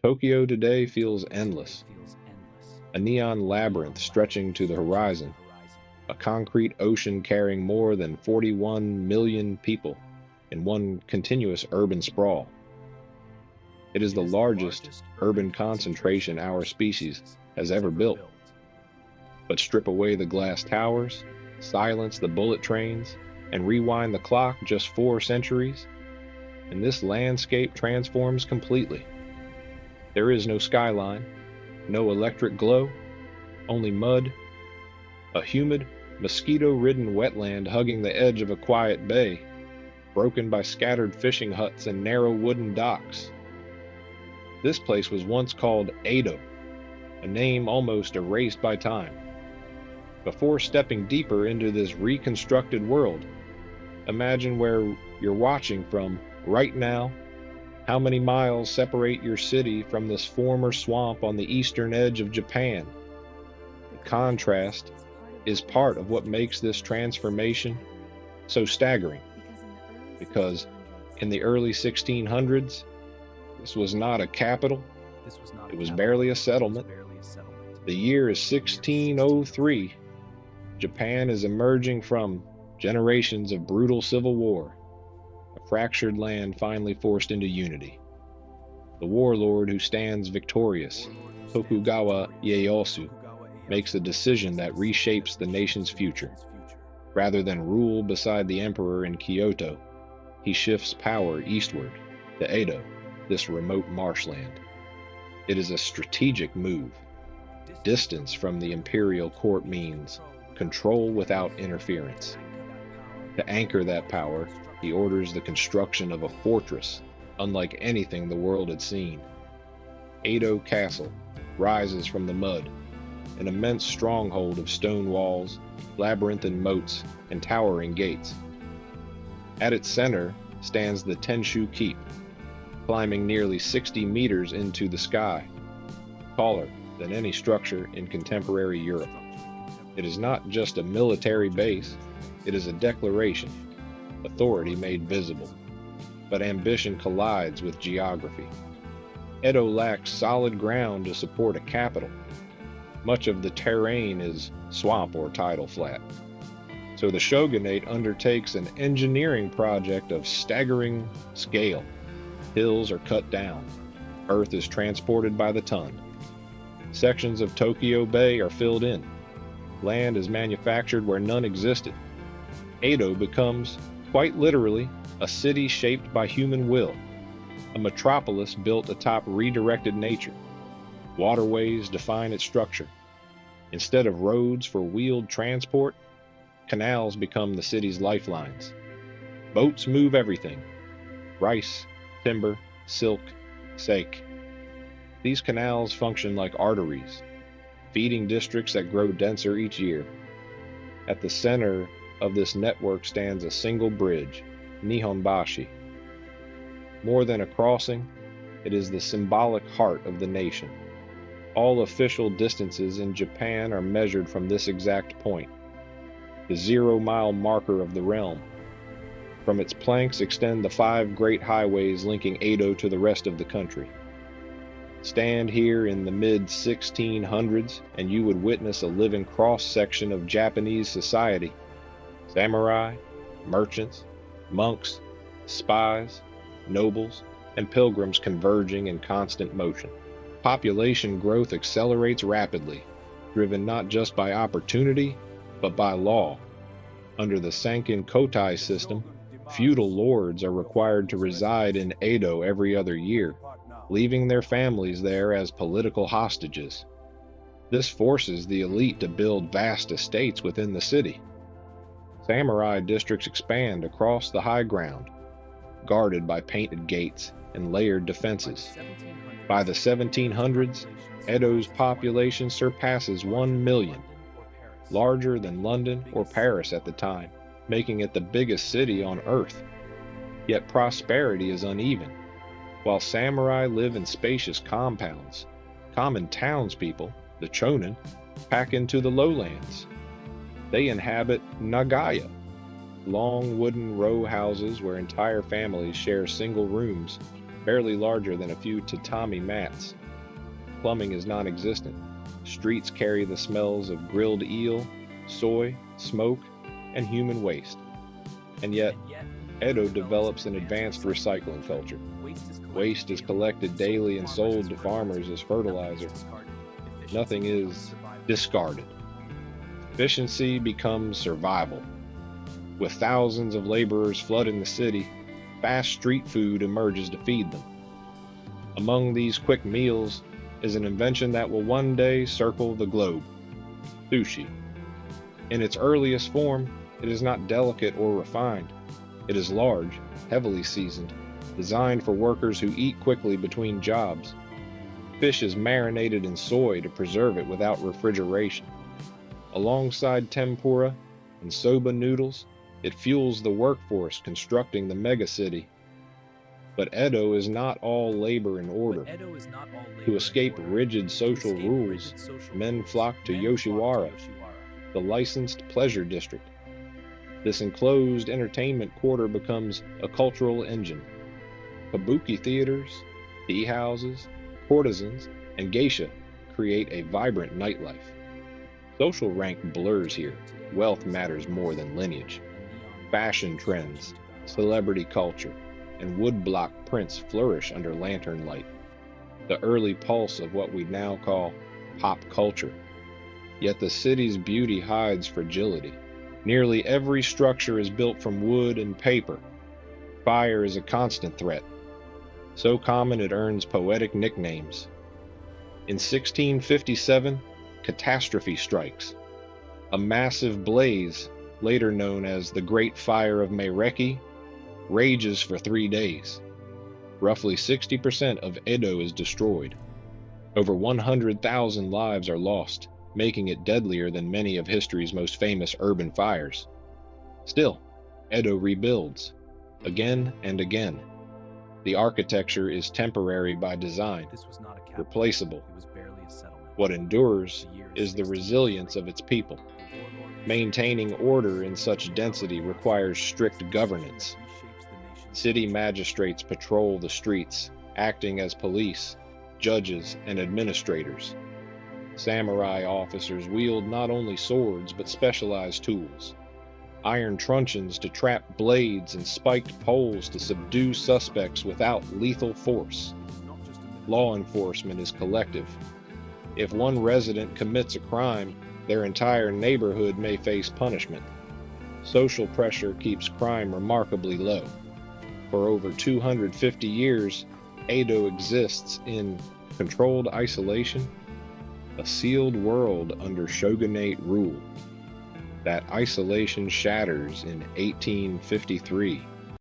Tokyo today feels endless, a neon labyrinth stretching to the horizon, a concrete ocean carrying more than 41 million people in one continuous urban sprawl. It is the largest urban concentration our species has ever built. But strip away the glass towers, silence the bullet trains, and rewind the clock just 4 centuries, and this landscape transforms completely. There is no skyline, no electric glow, only mud, a humid, mosquito-ridden wetland hugging the edge of a quiet bay, broken by scattered fishing huts and narrow wooden docks. This place was once called Edo, a name almost erased by time. Before stepping deeper into this reconstructed world, imagine where you're watching from right now. How many miles separate your city from this former swamp on the eastern edge of Japan? The contrast is part of what makes this transformation so staggering, because in the early 1600s, this was not a capital, it was barely a settlement. The year is 1603. Japan is emerging from generations of brutal civil war, a fractured land finally forced into unity. The warlord who stands victorious, Tokugawa Ieyasu, makes a decision that reshapes the nation's future. Rather than rule beside the emperor in Kyoto, he shifts power eastward to Edo, this remote marshland. It is a strategic move. Distance from the imperial court means control without interference. To anchor that power, he orders the construction of a fortress unlike anything the world had seen. Edo Castle rises from the mud, an immense stronghold of stone walls, labyrinthine moats, and towering gates. At its center stands the Tenshu Keep, climbing nearly 60 meters into the sky, taller than any structure in contemporary Europe. It is not just a military base, it is a declaration, authority made visible. But ambition collides with geography. Edo lacks solid ground to support a capital. Much of the terrain is swamp or tidal flat. So the shogunate undertakes an engineering project of staggering scale. Hills are cut down. Earth is transported by the ton. Sections of Tokyo Bay are filled in. Land is manufactured where none existed. Edo becomes, quite literally, a city shaped by human will, a metropolis built atop redirected nature. Waterways define its structure. Instead of roads for wheeled transport, canals become the city's lifelines. Boats move everything: rice, timber, silk, sake. These canals function like arteries, feeding districts that grow denser each year. At the center of this network stands a single bridge, Nihonbashi. More than a crossing, it is the symbolic heart of the nation. All official distances in Japan are measured from this exact point, the 0-mile marker of the realm. From its planks extend the 5 great highways linking Edo to the rest of the country. Stand here in the mid-1600s and you would witness a living cross-section of Japanese society. Samurai, merchants, monks, spies, nobles, and pilgrims converging in constant motion. Population growth accelerates rapidly, driven not just by opportunity, but by law. Under the Sankin Kotai system, feudal lords are required to reside in Edo every other year, leaving their families there as political hostages. This forces the elite to build vast estates within the city. Samurai districts expand across the high ground, guarded by painted gates and layered defenses. By the 1700s, Edo's population surpasses 1 million, larger than London or Paris at the time, making it the biggest city on earth. Yet prosperity is uneven. While samurai live in spacious compounds, common townspeople, the chonin, pack into the lowlands. They inhabit nagaya, long wooden row houses where entire families share single rooms, barely larger than a few tatami mats. Plumbing is non-existent. Streets carry the smells of grilled eel, soy, smoke, and human waste. And yet, Edo develops an advanced recycling culture. Waste is collected daily and sold to farmers as fertilizer. Nothing is discarded. Efficiency becomes survival. With thousands of laborers flooding the city, fast street food emerges to feed them. Among these quick meals is an invention that will one day circle the globe: sushi. In its earliest form, it is not delicate or refined. It is large, heavily seasoned, designed for workers who eat quickly between jobs. Fish is marinated in soy to preserve it without refrigeration. Alongside tempura and soba noodles, it fuels the workforce constructing the megacity. But Edo is not all labor and order. To escape rigid social rules, men flock to Yoshiwara, the licensed pleasure district. This enclosed entertainment quarter becomes a cultural engine. Kabuki theaters, tea houses, courtesans, and geisha create a vibrant nightlife. Social rank blurs here. Wealth matters more than lineage. Fashion trends, celebrity culture, and woodblock prints flourish under lantern light, the early pulse of what we now call pop culture. Yet the city's beauty hides fragility. Nearly every structure is built from wood and paper. Fire is a constant threat, so common it earns poetic nicknames. In 1657, catastrophe strikes. A massive blaze, later known as the Great Fire of Meireki, rages for 3 days. Roughly 60% of Edo is destroyed. Over 100,000 lives are lost, making it deadlier than many of history's most famous urban fires. Still, Edo rebuilds, again and again. The architecture is temporary by design, replaceable. What endures is the resilience of its people. Maintaining order in such density requires strict governance. City magistrates patrol the streets, acting as police, judges, and administrators. Samurai officers wield not only swords but specialized tools: iron truncheons to trap blades and spiked poles to subdue suspects without lethal force. Law enforcement is collective. If one resident commits a crime, their entire neighborhood may face punishment. Social pressure keeps crime remarkably low. For over 250 years, Edo exists in controlled isolation, a sealed world under shogunate rule. That isolation shatters in 1853